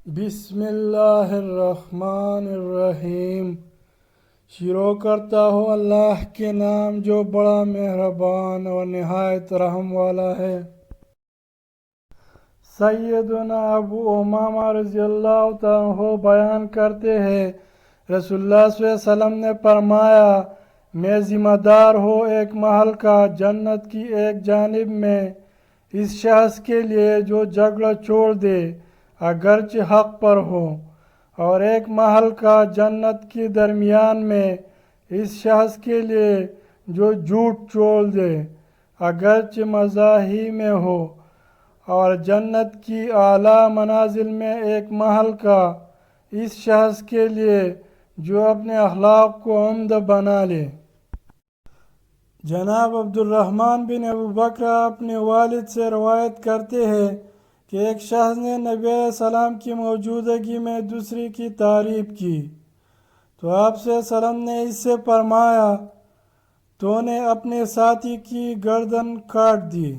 بسم اللہ الرحمن الرحیم۔ شروع کرتا ہوں اللہ کے نام جو بڑا مہربان اور نہایت رحم والا ہے۔ سیدنا ابو امامہ رضی اللہ تعالیٰ عنہ بیان کرتے ہیں، رسول اللہ صلی اللہ علیہ وسلم نے فرمایا، میں ذمہ دار ہوں ایک محل کا جنت کی ایک جانب میں اس شخص کے لیے جو جھگڑا چھوڑ دے اگرچہ حق پر ہو، اور ایک محل کا جنت کے درمیان میں اس شخص کے لیے جو جھوٹ چھوڑ دے اگرچہ مزاحی میں ہو، اور جنت کی اعلیٰ منازل میں ایک محل کا اس شخص کے لیے جو اپنے اخلاق کو عمدہ بنا لے۔ جناب عبد الرحمن بن ابو بکر اپنے والد سے روایت کرتے ہیں کہ ایک شخص نے نبی علیہ السلام کی موجودگی میں دوسری کی تعریف کی تو آپ صلی اللہ علیہ وسلم نے اس سے فرمایا، تو نے اپنے ساتھی کی گردن کاٹ دی۔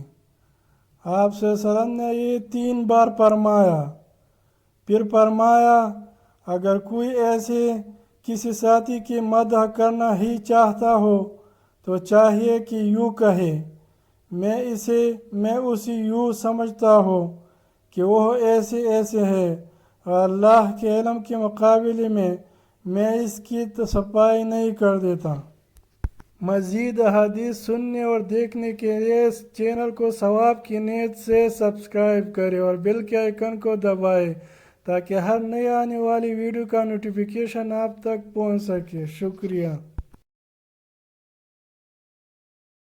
آپ صلی اللہ علیہ وسلم نے یہ 3 بار فرمایا، پھر فرمایا، اگر کوئی ایسے کسی ساتھی کی مدح کرنا ہی چاہتا ہو تو چاہیے کہ یوں کہے، میں اسے یوں سمجھتا ہوں کہ وہ ایسے ہے، اور اللہ کے علم کے مقابلے میں اس کی صفائی نہیں کر دیتا۔ مزید احادیث سننے اور دیکھنے کے لیے اس چینل کو ثواب کی نیت سے سبسکرائب کریں اور بیل کے آئیکن کو دبائیں تاکہ ہر نئی آنے والی ویڈیو کا نوٹیفیکیشن آپ تک پہنچ سکے۔ شکریہ۔